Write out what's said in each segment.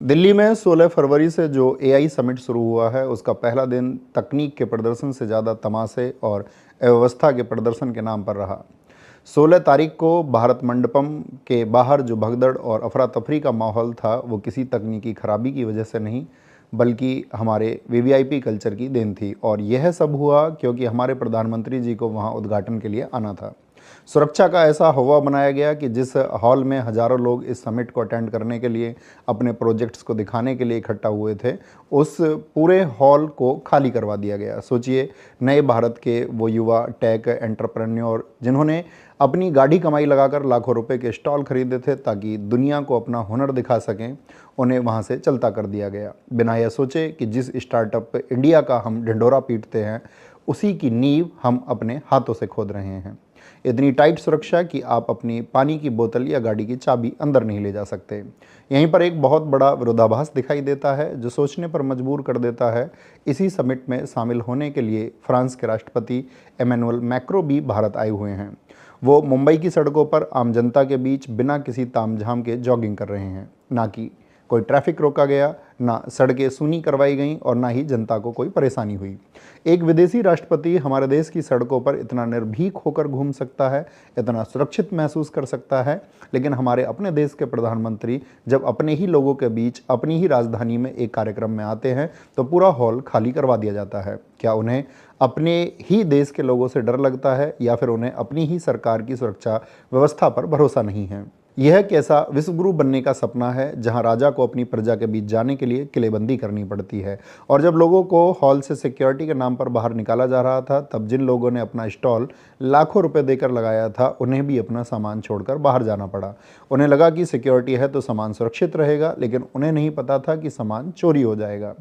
दिल्ली में 16 फरवरी से जो एआई समिट शुरू हुआ है, उसका पहला दिन तकनीक के प्रदर्शन से ज़्यादा तमाशे और अव्यवस्था के प्रदर्शन के नाम पर रहा। 16 तारीख को भारत मंडपम के बाहर जो भगदड़ और अफरा तफरी का माहौल था, वो किसी तकनीकी खराबी की वजह से नहीं, बल्कि हमारे वीवीआईपी कल्चर की देन थी। और यह सब हुआ क्योंकि हमारे प्रधानमंत्री जी को वहाँ उद्घाटन के लिए आना था। सुरक्षा का ऐसा हवा बनाया गया कि जिस हॉल में हज़ारों लोग इस समिट को अटेंड करने के लिए, अपने प्रोजेक्ट्स को दिखाने के लिए इकट्ठा हुए थे, उस पूरे हॉल को खाली करवा दिया गया। सोचिए, नए भारत के वो युवा टेक एंटरप्रेन्योर जिन्होंने अपनी गाढ़ी कमाई लगाकर लाखों रुपए के स्टॉल खरीदे थे ताकि दुनिया को अपना हुनर दिखा सकें, उन्हें वहाँ से चलता कर दिया गया, बिना यह सोचे कि जिस स्टार्टअप इंडिया का हम ढिंढोरा पीटते हैं, उसी की नींव हम अपने हाथों से खोद रहे हैं। इतनी टाइट सुरक्षा कि आप अपनी पानी की बोतल या गाड़ी की चाबी अंदर नहीं ले जा सकते। यहीं पर एक बहुत बड़ा विरोधाभास दिखाई देता है, जो सोचने पर मजबूर कर देता है। इसी समिट में शामिल होने के लिए फ्रांस के राष्ट्रपति इमैनुअल मैक्रों भी भारत आए हुए हैं। वो मुंबई की सड़कों पर आम जनता के बीच बिना किसी तामझाम के जॉगिंग कर रहे हैं। ना कि कोई ट्रैफिक रोका गया, ना सड़कें सूनी करवाई गईं और ना ही जनता को कोई परेशानी हुई। एक विदेशी राष्ट्रपति हमारे देश की सड़कों पर इतना निर्भीक होकर घूम सकता है, इतना सुरक्षित महसूस कर सकता है, लेकिन हमारे अपने देश के प्रधानमंत्री जब अपने ही लोगों के बीच अपनी ही राजधानी में एक कार्यक्रम में आते हैं तो पूरा हॉल खाली करवा दिया जाता है। क्या उन्हें अपने ही देश के लोगों से डर लगता है, या फिर उन्हें अपनी ही सरकार की सुरक्षा व्यवस्था पर भरोसा नहीं है? यह कैसा विश्वगुरु बनने का सपना है, जहां राजा को अपनी प्रजा के बीच जाने के लिए किलेबंदी करनी पड़ती है। और जब लोगों को हॉल से सिक्योरिटी के नाम पर बाहर निकाला जा रहा था, तब जिन लोगों ने अपना स्टॉल लाखों रुपए देकर लगाया था, उन्हें भी अपना सामान छोड़कर बाहर जाना पड़ा। उन्हें लगा कि सिक्योरिटी है तो सामान सुरक्षित रहेगा, लेकिन उन्हें नहीं पता था कि सामान चोरी हो जाएगा।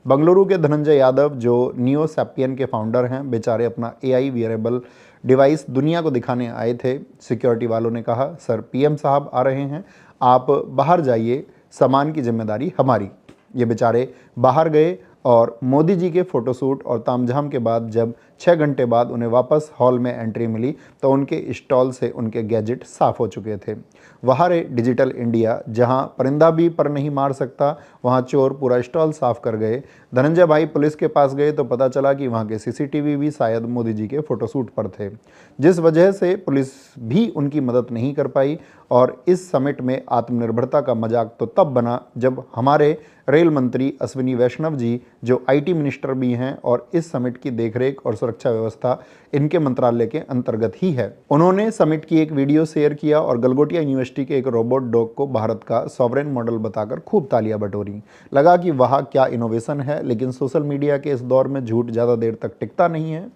बंगलुरु के धनंजय यादव, जो नियो सैपियन के फाउंडर हैं, बेचारे अपना एआई वियरेबल डिवाइस दुनिया को दिखाने आए थे। सिक्योरिटी वालों ने कहा, सर पीएम साहब आ रहे हैं, आप बाहर जाइए, सामान की जिम्मेदारी हमारी। ये बेचारे बाहर गए और मोदी जी के फोटोशूट और तामझाम के बाद जब 6 घंटे बाद उन्हें वापस हॉल में एंट्री मिली, तो उनके स्टॉल से उनके गैजेट साफ हो चुके थे। वहाँ रे डिजिटल इंडिया, जहाँ परिंदा भी पर नहीं मार सकता, वहाँ चोर पूरा स्टॉल साफ कर गए। धनंजय भाई पुलिस के पास गए तो पता चला कि वहाँ के सीसीटीवी भी शायद मोदी जी के फोटोशूट पर थे, जिस वजह से पुलिस भी उनकी मदद नहीं कर पाई। और इस समिट में आत्मनिर्भरता का मजाक तो तब बना जब हमारे रेल मंत्री अश्विनी वैष्णव जी, जो आईटी मिनिस्टर भी हैं और इस समिट की देखरेख और सुरक्षा व्यवस्था इनके मंत्रालय के अंतर्गत ही है, उन्होंने समिट की एक वीडियो शेयर किया और गलगोटिया यूनिवर्सिटी के एक रोबोट डॉग को भारत का सॉवरेन मॉडल बताकर खूब तालियां बटोरी। लगा कि वह क्या इनोवेशन है, लेकिन सोशल मीडिया के इस दौर में झूठ ज़्यादा देर तक टिकता नहीं है।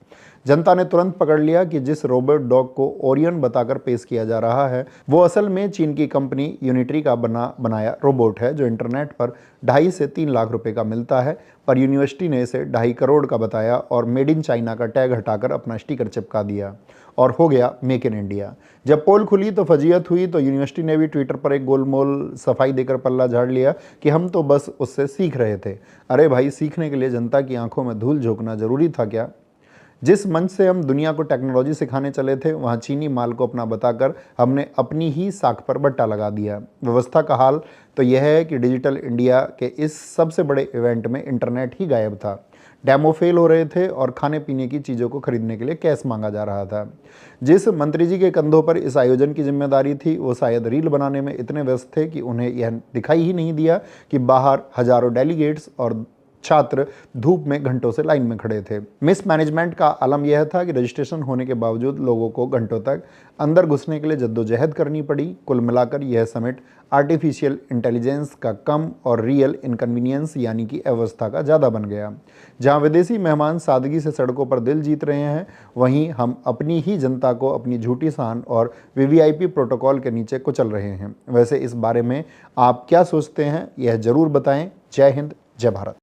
जनता ने तुरंत पकड़ लिया कि जिस रोबोट डॉग को ओरियन बताकर पेश किया जा रहा है, वो असल में चीन की कंपनी यूनिट्री का बनाया रोबोट है, जो इंटरनेट पर 2.5 से 3 लाख रुपए का मिलता है। पर यूनिवर्सिटी ने इसे 2.5 करोड़ का बताया और मेड इन चाइना का टैग हटाकर अपना स्टिकर चिपका दिया और हो गया मेक इन इंडिया। जब पोल खुली तो फजीयत हुई, तो यूनिवर्सिटी ने भी ट्विटर पर एक गोलमोल सफाई देकर पल्ला झाड़ लिया कि हम तो बस उससे सीख रहे थे। अरे भाई, सीखने के लिए जनता की आंखों में धूल झोंकना जरूरी था क्या? जिस मंच से हम दुनिया को टेक्नोलॉजी सिखाने चले थे, वहाँ चीनी माल को अपना बताकर हमने अपनी ही साख पर बट्टा लगा दिया। व्यवस्था का हाल तो यह है कि डिजिटल इंडिया के इस सबसे बड़े इवेंट में इंटरनेट ही गायब था। डेमो फेल हो रहे थे और खाने पीने की चीज़ों को खरीदने के लिए कैश मांगा जा रहा था। जिस मंत्री जी के कंधों पर इस आयोजन की जिम्मेदारी थी, वो शायद रील बनाने में इतने व्यस्त थे कि उन्हें यह दिखाई ही नहीं दिया कि बाहर हजारों डेलीगेट्स और छात्र धूप में घंटों से लाइन में खड़े थे। मिस मैनेजमेंट का आलम यह था कि रजिस्ट्रेशन होने के बावजूद लोगों को घंटों तक अंदर घुसने के लिए जद्दोजहद करनी पड़ी। कुल मिलाकर यह समिट आर्टिफिशियल इंटेलिजेंस का कम और रियल इनकन्वीनियंस यानी कि अव्यवस्था का ज़्यादा बन गया। जहां विदेशी मेहमान सादगी से सड़कों पर दिल जीत रहे हैं, वहीं हम अपनी ही जनता को अपनी झूठी शान और वीवीआईपी प्रोटोकॉल के नीचे कुचल रहे हैं। वैसे इस बारे में आप क्या सोचते हैं, यह जरूर बताएं। जय हिंद, जय भारत।